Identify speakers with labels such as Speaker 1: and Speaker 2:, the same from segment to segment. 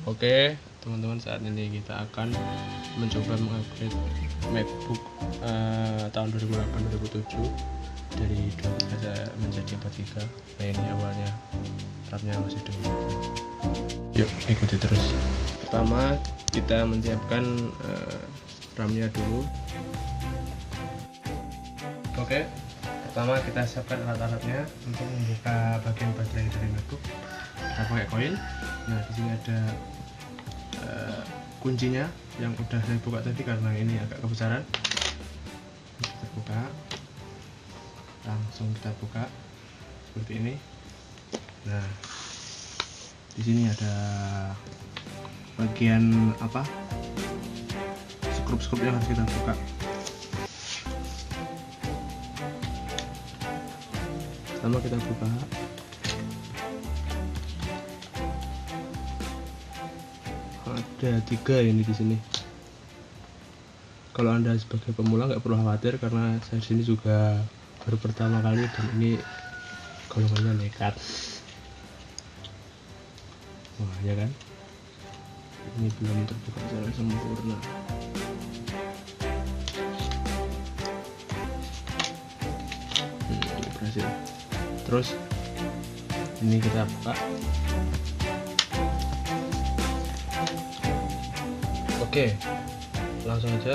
Speaker 1: Oke teman-teman, saat ini kita akan mencoba mengupgrade MacBook tahun 2008-2007 dari 2 menjadi 4 GB. Nah ini awalnya RAM-nya masih dengan. Yuk ikuti terus. Pertama kita menyiapkan RAM-nya dulu. Oke, pertama kita siapkan alat-alatnya. Untuk membuka bagian baterai dari MacBook kita pakai koin. Nah di sini ada kuncinya yang udah saya buka tadi karena ini agak kebesaran. Kita buka, langsung kita buka seperti ini. Nah di sini ada bagian skrup yang harus kita buka. Pertama kita buka. Ada 3 ini di sini. Kalau Anda sebagai pemula nggak perlu khawatir karena saya di sini juga baru pertama kali dan ini golongannya nekat. Wah ya kan, ini belum terbuka secara sempurna. Ini berhasil. Terus ini kita buka. Oke, langsung aja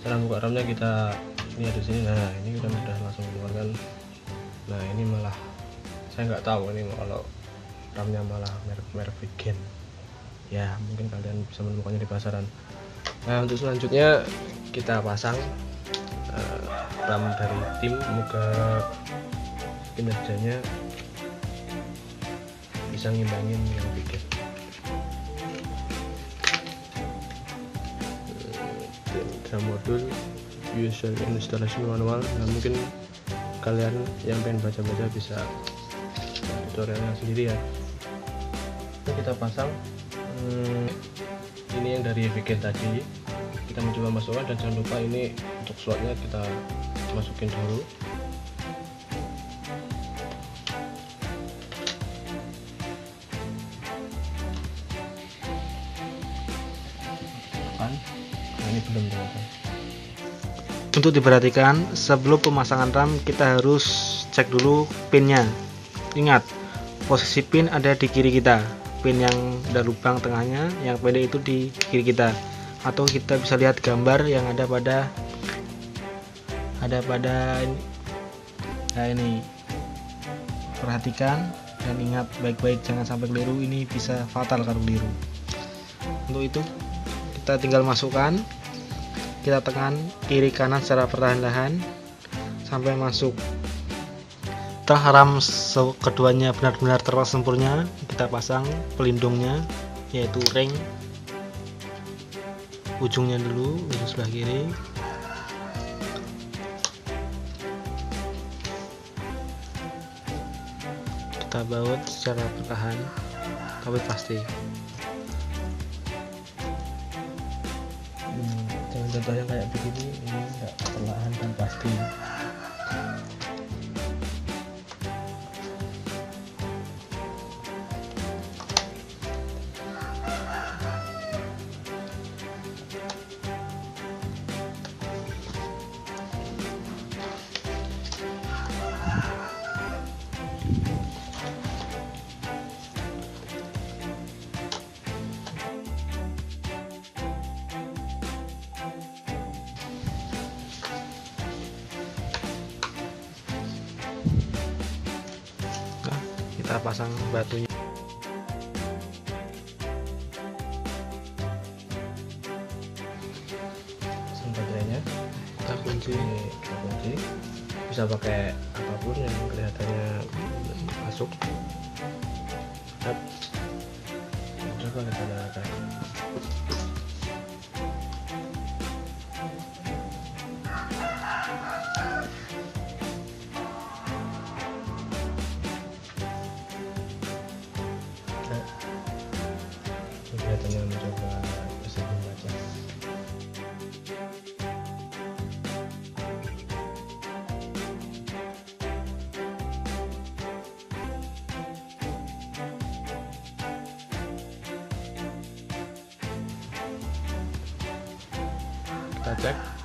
Speaker 1: cara buka RAM-nya kita lihat di sini. Nah ini kita udah langsung keluarkan. Nah ini malah saya nggak tahu ini kalau RAM-nya malah merek vegan. Ya mungkin kalian bisa menemukannya di pasaran. Nah untuk selanjutnya kita pasang RAM dari tim. Semoga kinerjanya bisa ngimbangin yang vegan. RAM modul user installation manual. Nah mungkin kalian yang pengen baca-baca bisa tutorialnya sendiri ya. Kita pasang ini yang dari vegan tadi, kita mencoba masukkan, dan jangan lupa ini untuk slotnya kita masukin dulu. Ini belum ternyata.
Speaker 2: Untuk diperhatikan, sebelum pemasangan RAM kita harus cek dulu pinnya. Ingat, posisi pin ada di kiri kita. Pin yang ada lubang tengahnya, yang pendek itu di kiri kita. Atau kita bisa lihat gambar yang ada pada nah ini. Perhatikan dan ingat baik-baik, jangan sampai keliru, ini bisa fatal kalau keliru. Untuk itu kita tinggal masukkan, kita tekan kiri kanan secara perlahan-lahan sampai masuk. Setelah RAM keduanya benar-benar terpasang sempurna, kita pasang pelindungnya, yaitu ring ujungnya dulu, itu sebelah kiri. Kita baut secara perlahan tapi pasti.
Speaker 1: Contohnya kayak begini, ini enggak perlahan dan pasti.
Speaker 2: Kita pasang batunya.
Speaker 1: Pasang baterainya, kita kunci, bisa pakai apapun yang kelihatannya masuk. Coba kita nyalakan. Kelihatannya mencoba bisa membaca. kita cek